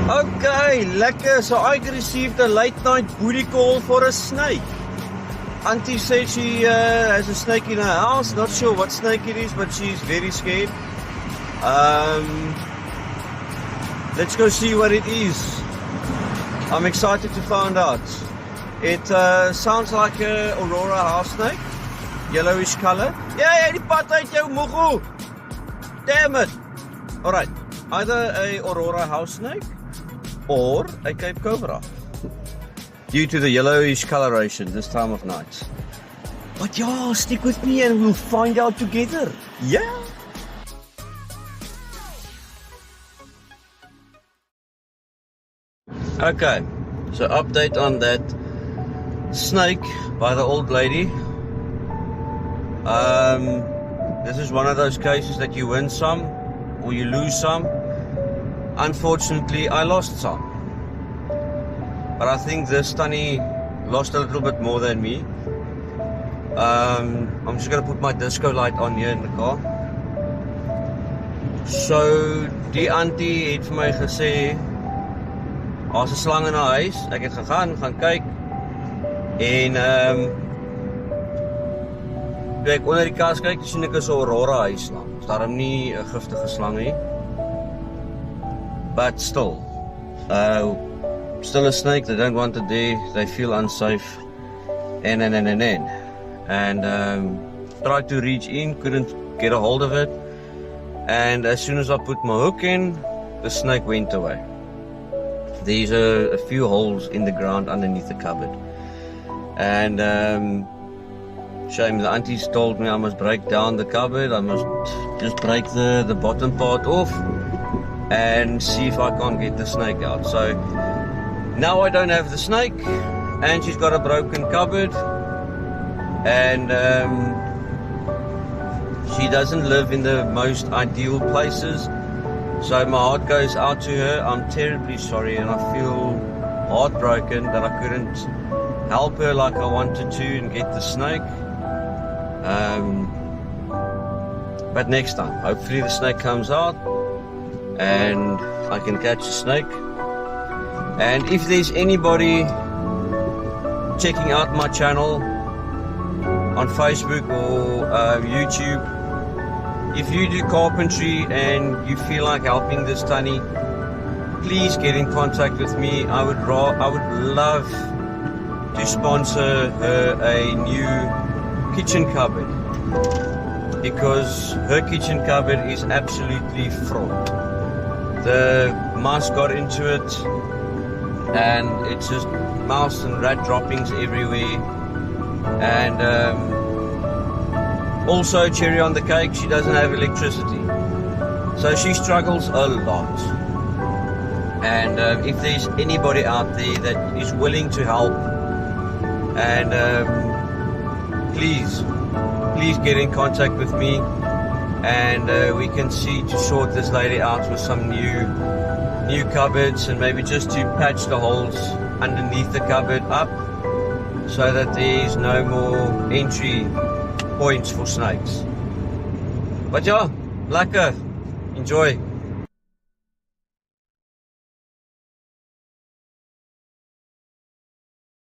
Okay, lekker. So I received a late night booty call for a snake. Auntie said she has a snake in her house. Not sure what snake it is, but she's very scared. Let's go see what it is. I'm excited to find out. It sounds like a Aurora house snake. Yellowish color. Yeah, die pad uit jou mogo. Damn it. Alright, either a Aurora house snake or a Cape Cobra, due to the yellowish coloration this time of night. But yeah, stick with me and we'll find out together. Yeah. Okay, so update on that snake by the old lady. This is one of those cases that you win some or you lose some. Unfortunately, I lost some. But I think this Tanny lost a little bit more than me. I'm just going to put my disco light on here in the car. So, die auntie het vir my gesê, daar's 'n slang in haar huis. Ek het gaan kyk. En toe ek onder die kas kyk, sien ek 'n Aurora huisslang. Is daarom nie 'n giftige slang nie. But still a snake. They don't want it there. They feel unsafe. And tried to reach in, couldn't get a hold of it. And as soon as I put my hook in, the snake went away. There's a few holes in the ground underneath the cupboard. And shame, the aunties told me I must break down the cupboard. I must just break the bottom part off and see if I can't get the snake out. So now I don't have the snake, and she's got a broken cupboard, and she doesn't live in the most ideal places. So my heart goes out to her. I'm terribly sorry, and I feel heartbroken that I couldn't help her like I wanted to and get the snake. But next time, hopefully the snake comes out and I can catch the snake. And if there's anybody checking out my channel on Facebook or YouTube, if you do carpentry and you feel like helping this Tanny, please get in contact with me. I would love to sponsor her a new kitchen cupboard, because her kitchen cupboard is absolutely fraud. The mouse got into it, and it's just mouse and rat droppings everywhere. And also, cherry on the cake, she doesn't have electricity, so she struggles a lot. And if there's anybody out there that is willing to help, and please get in contact with me, and we can see to sort this lady out with some new cupboards, and maybe just to patch the holes underneath the cupboard up so that there is no more entry points for snakes. But yeah, lekker, enjoy.